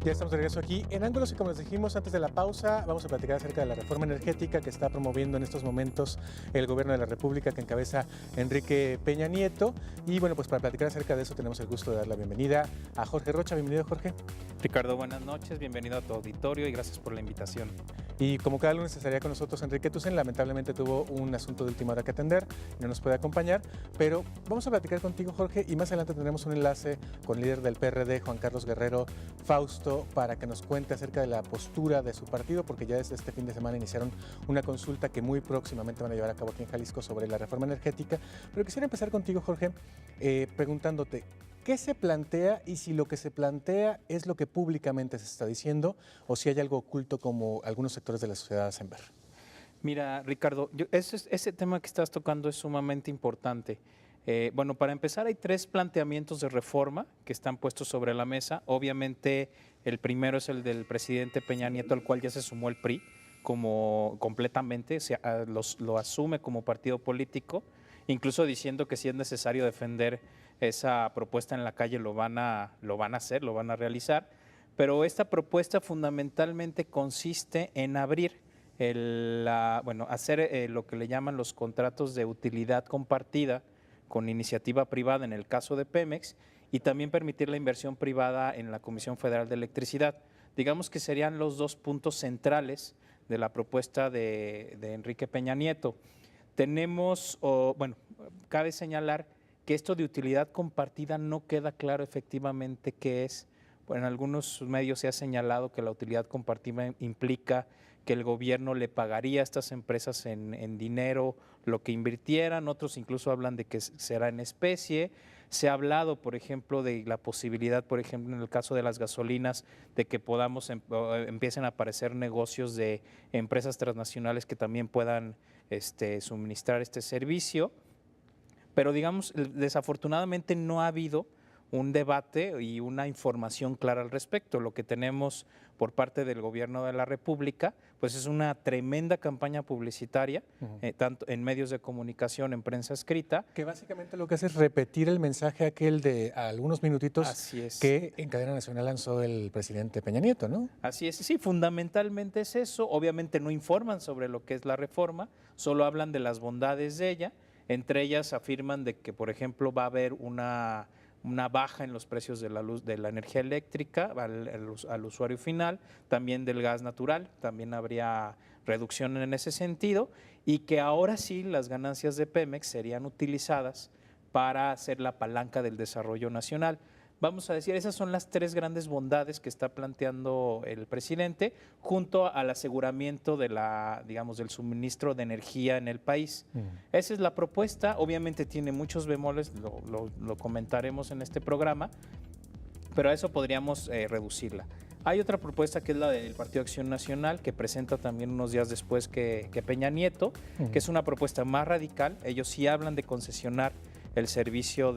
Ya estamos de regreso aquí en Ángulos y como les dijimos antes de la pausa, vamos a platicar acerca de la reforma energética que está promoviendo en estos momentos el gobierno de la República que encabeza Enrique Peña Nieto. Y bueno, pues para platicar acerca de eso tenemos el gusto de dar la bienvenida a Jorge Rocha. Bienvenido, Jorge. Ricardo, buenas noches, bienvenido a tu auditorio y gracias por la invitación. Y como cada lunes estaría con nosotros Enrique Tucen, lamentablemente tuvo un asunto de última hora que atender, no nos puede acompañar, pero vamos a platicar contigo, Jorge, y más adelante tendremos un enlace con el líder del PRD, Juan Carlos Guerrero Fausto, para que nos cuente acerca de la postura de su partido, porque ya desde este fin de semana iniciaron una consulta que muy próximamente van a llevar a cabo aquí en Jalisco sobre la reforma energética. Pero quisiera empezar contigo, Jorge, preguntándote, ¿qué se plantea y si lo que se plantea es lo que públicamente se está diciendo o si hay algo oculto como algunos sectores de la sociedad hacen ver? Mira, Ricardo, ese tema que estás tocando es sumamente importante. Bueno, para empezar, hay tres planteamientos de reforma que están puestos sobre la mesa. Obviamente, el primero es el del presidente Peña Nieto, al cual ya se sumó el PRI como completamente, lo asume como partido político, incluso diciendo que si es necesario defender esa propuesta en la calle lo van a hacer, lo van a realizar. Pero esta propuesta fundamentalmente consiste en abrir hacer lo que le llaman los contratos de utilidad compartida con iniciativa privada en el caso de Pemex y también permitir la inversión privada en la Comisión Federal de Electricidad. Digamos que serían los dos puntos centrales de la propuesta de Enrique Peña Nieto. Cabe señalar que esto de utilidad compartida no queda claro efectivamente qué es. Bueno, en algunos medios se ha señalado que la utilidad compartida implica que el gobierno le pagaría a estas empresas en dinero lo que invirtieran, otros incluso hablan de que será en especie. Se ha hablado, por ejemplo, de la posibilidad, por ejemplo, en el caso de las gasolinas, de que empiecen a aparecer negocios de empresas transnacionales que también puedan suministrar este servicio. Pero digamos, desafortunadamente no ha habido un debate y una información clara al respecto. Lo que tenemos por parte del gobierno de la República, pues es una tremenda campaña publicitaria, tanto en medios de comunicación, en prensa escrita. Que básicamente lo que hace es repetir el mensaje aquel de algunos minutitos que en cadena nacional lanzó el presidente Peña Nieto, ¿no? Así es, sí, fundamentalmente es eso. Obviamente no informan sobre lo que es la reforma, solo hablan de las bondades de ella. Entre ellas afirman de que, por ejemplo, va a haber una baja en los precios de la luz, de la energía eléctrica al usuario final, también del gas natural, también habría reducción en ese sentido, y que ahora sí las ganancias de Pemex serían utilizadas para hacer la palanca del desarrollo nacional. Vamos a decir, esas son las tres grandes bondades que está planteando el presidente, junto al aseguramiento de del suministro de energía en el país. Esa es la propuesta, obviamente tiene muchos bemoles, lo comentaremos en este programa, pero a eso podríamos reducirla. Hay otra propuesta que es la del Partido Acción Nacional, que presenta también unos días después que Peña Nieto, que es una propuesta más radical. Ellos sí hablan de concesionar el servicio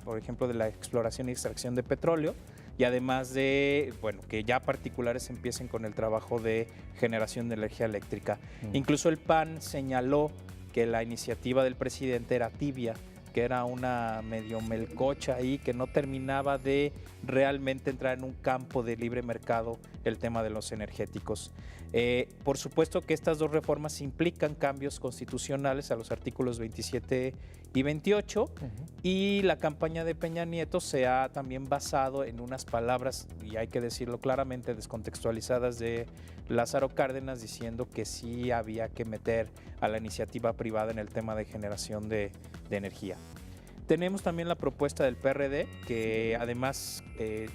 por ejemplo, de la exploración y extracción de petróleo, y además de, que ya particulares empiecen con el trabajo de generación de energía eléctrica. Incluso el PAN señaló que la iniciativa del presidente era tibia, que era una medio melcocha ahí, que no terminaba de realmente entrar en un campo de libre mercado el tema de los energéticos. Por supuesto que estas dos reformas implican cambios constitucionales a los artículos 27 y 28, y la campaña de Peña Nieto se ha también basado en unas palabras, y hay que decirlo claramente, descontextualizadas de Lázaro Cárdenas, diciendo que sí había que meter a la iniciativa privada en el tema de generación de energía. Tenemos también la propuesta del PRD, que además,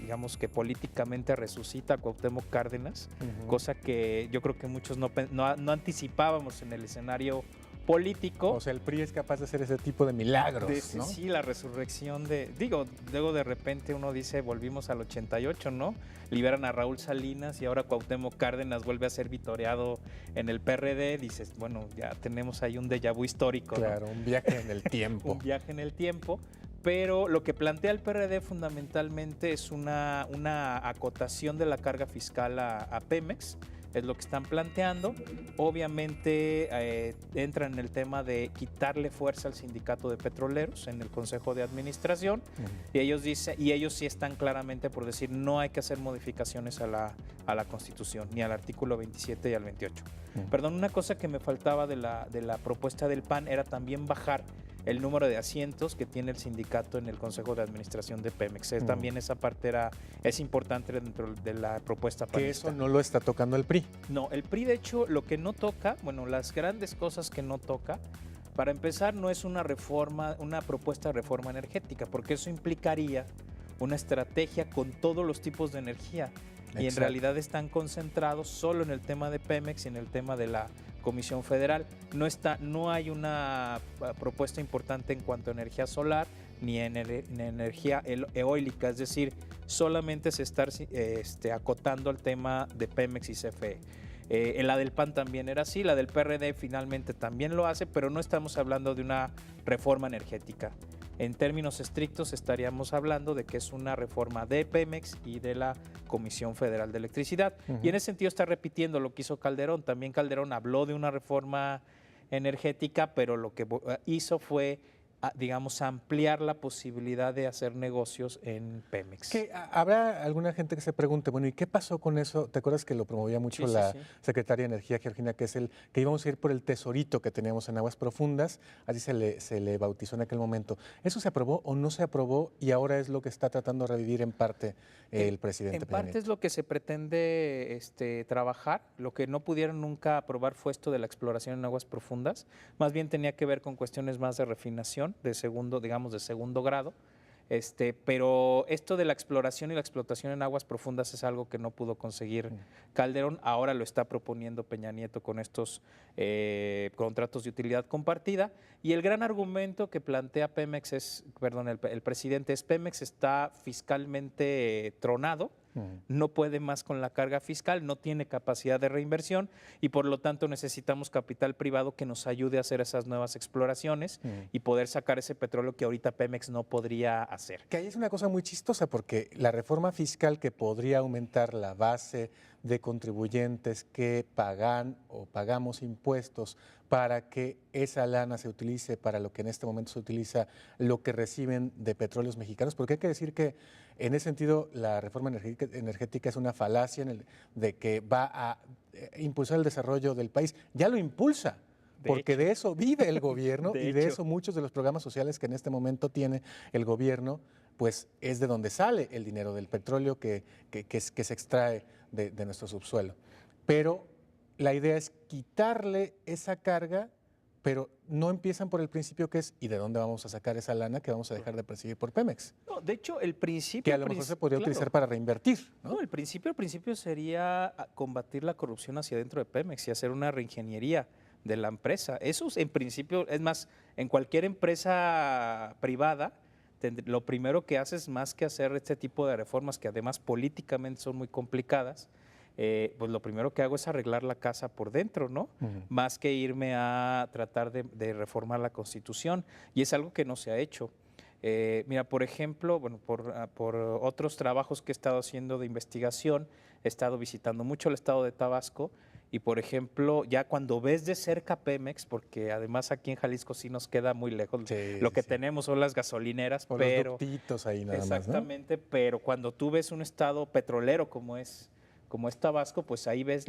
digamos que políticamente resucita a Cuauhtémoc Cárdenas, cosa que yo creo que muchos no anticipábamos en el escenario político. O sea, el PRI es capaz de hacer ese tipo de milagros, ¿no? Sí, la resurrección luego de repente uno dice, volvimos al 88, ¿no? Liberan a Raúl Salinas y ahora Cuauhtémoc Cárdenas vuelve a ser vitoreado en el PRD. Dices, bueno, ya tenemos ahí un déjà vu histórico, claro, ¿no? Un viaje en el tiempo. Un viaje en el tiempo. Pero lo que plantea el PRD fundamentalmente es una acotación de la carga fiscal a Pemex, es lo que están planteando. Obviamente entran en el tema de quitarle fuerza al sindicato de petroleros en el Consejo de Administración, y ellos sí están claramente por decir no hay que hacer modificaciones a la Constitución, ni al artículo 27 y al 28. Perdón, una cosa que me faltaba de la propuesta del PAN era también bajar el número de asientos que tiene el sindicato en el Consejo de Administración de Pemex. También esa parte es importante dentro de la propuesta panista. Que eso no lo está tocando el PRI. No, el PRI de hecho lo que no toca, bueno, las grandes cosas que no toca, para empezar no es una propuesta de reforma energética, porque eso implicaría una estrategia con todos los tipos de energía. Exacto. Y en realidad están concentrados solo en el tema de Pemex y en el tema de la Comisión Federal. No hay una propuesta importante en cuanto a energía solar ni en energía eólica, es decir, solamente se está acotando al tema de Pemex y CFE. La del PAN también era así, la del PRD finalmente también lo hace, pero no estamos hablando de una reforma energética. En términos estrictos estaríamos hablando de que es una reforma de Pemex y de la Comisión Federal de Electricidad. Y en ese sentido está repitiendo lo que hizo Calderón. También Calderón habló de una reforma energética, pero lo que hizo fue, digamos, ampliar la posibilidad de hacer negocios en Pemex. Habrá alguna gente que se pregunte, bueno, ¿y qué pasó con eso? ¿Te acuerdas que lo promovía mucho la secretaria de Energía, Georgina, que es que íbamos a ir por el tesorito que teníamos en Aguas Profundas? Así se le bautizó en aquel momento. ¿Eso se aprobó o no se aprobó? Y ahora es lo que está tratando de revivir en parte el presidente En Peña parte Nieto. es lo que se pretende trabajar. Lo que no pudieron nunca aprobar fue esto de la exploración en aguas profundas. Más bien tenía que ver con cuestiones más de refinación, de segundo grado. Pero esto de la exploración y la explotación en aguas profundas es algo que no pudo conseguir Calderón. Ahora lo está proponiendo Peña Nieto con estos contratos de utilidad compartida. Y el gran argumento que plantea el presidente es: Pemex está fiscalmente tronado, no puede más con la carga fiscal, no tiene capacidad de reinversión y por lo tanto necesitamos capital privado que nos ayude a hacer esas nuevas exploraciones y poder sacar ese petróleo que ahorita Pemex no podría hacer. Que ahí es una cosa muy chistosa, porque la reforma fiscal que podría aumentar la base de contribuyentes que pagan o pagamos impuestos para que esa lana se utilice para lo que en este momento se utiliza, lo que reciben de petróleos mexicanos, porque hay que decir que en ese sentido la reforma energética es una falacia de que va a impulsar el desarrollo del país. Ya lo impulsa. Porque de eso vive el gobierno y de eso muchos de los programas sociales que en este momento tiene el gobierno, pues es de donde sale el dinero del petróleo que se extrae de nuestro subsuelo. Pero la idea es quitarle esa carga, pero no empiezan por el principio que es ¿y de dónde vamos a sacar esa lana que vamos a dejar de percibir por Pemex? No, de hecho, el principio... Que a lo mejor se podría utilizar para reinvertir, ¿no? No, el principio sería combatir la corrupción hacia dentro de Pemex y hacer una reingeniería de la empresa. Eso en principio, es más, en cualquier empresa privada, lo primero que haces más que hacer este tipo de reformas, que además políticamente son muy complicadas, pues lo primero que hago es arreglar la casa por dentro, ¿no? Más que irme a tratar de reformar la Constitución. Y es algo que no se ha hecho. Mira, por ejemplo, bueno, por otros trabajos que he estado haciendo de investigación, he estado visitando mucho el estado de Tabasco. Y, por ejemplo, ya cuando ves de cerca Pemex, porque además aquí en Jalisco sí nos queda muy lejos, lo que tenemos son las gasolineras, o pero... los ductitos ahí nada exactamente, más, ¿no? pero cuando tú ves un estado petrolero como es Tabasco, pues ahí ves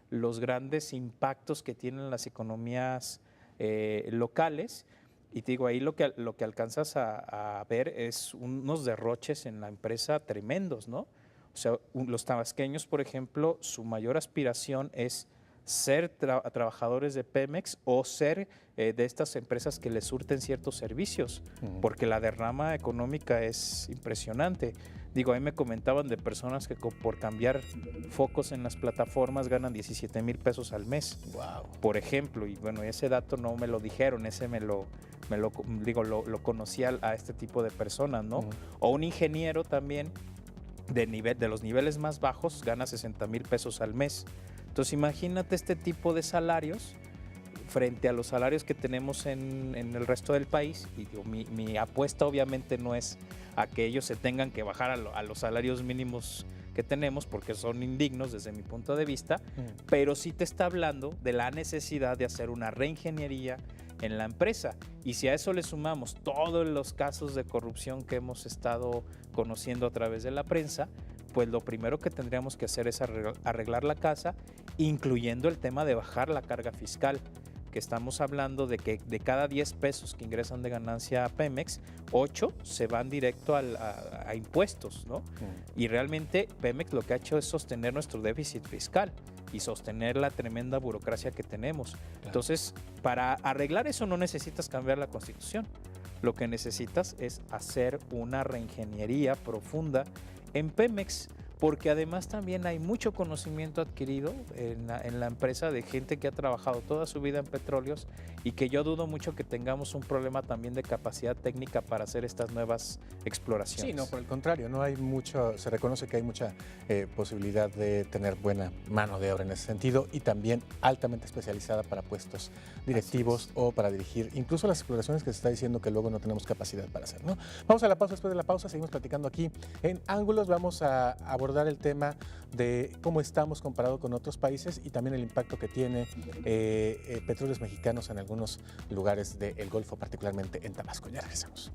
los grandes impactos que tienen las economías locales. Y te digo, ahí lo que alcanzas a ver es unos derroches en la empresa tremendos, ¿no? O sea, los tabasqueños, por ejemplo, su mayor aspiración es ser trabajadores de Pemex o ser de estas empresas que les surten ciertos servicios, porque la derrama económica es impresionante. Digo, ahí me comentaban de personas que por cambiar focos en las plataformas ganan 17,000 pesos al mes, por ejemplo. Y bueno, ese dato no me lo dijeron, ese lo conocía a este tipo de personas, ¿no? O un ingeniero también de los niveles más bajos gana 60,000 pesos al mes. Entonces imagínate este tipo de salarios frente a los salarios que tenemos en el resto del país. Y digo, mi apuesta obviamente no es a que ellos se tengan que bajar a los salarios mínimos que tenemos, porque son indignos desde mi punto de vista, Mm. pero sí te está hablando de la necesidad de hacer una reingeniería en la empresa. Y si a eso le sumamos todos los casos de corrupción que hemos estado conociendo a través de la prensa, pues lo primero que tendríamos que hacer es arreglar la casa, incluyendo el tema de bajar la carga fiscal, que estamos hablando de que de cada 10 pesos que ingresan de ganancia a Pemex, 8 se van directo a impuestos, ¿no? Y realmente Pemex lo que ha hecho es sostener nuestro déficit fiscal y sostener la tremenda burocracia que tenemos. Entonces, para arreglar eso no necesitas cambiar la Constitución. Lo que necesitas es hacer una reingeniería profunda en Pemex, porque además también hay mucho conocimiento adquirido en la empresa de gente que ha trabajado toda su vida en petróleos y que yo dudo mucho que tengamos un problema también de capacidad técnica para hacer estas nuevas exploraciones. Sí, no, por el contrario, no hay mucho, se reconoce que hay mucha posibilidad de tener buena mano de obra en ese sentido y también altamente especializada para puestos directivos o para dirigir incluso las exploraciones que se está diciendo que luego no tenemos capacidad para hacer, ¿no? Vamos a la pausa, después de la pausa seguimos platicando aquí en Ángulos, vamos a abordar el tema de cómo estamos comparado con otros países y también el impacto que tiene petróleos mexicanos en algunos lugares del Golfo, particularmente en Tabasco. Ya regresamos.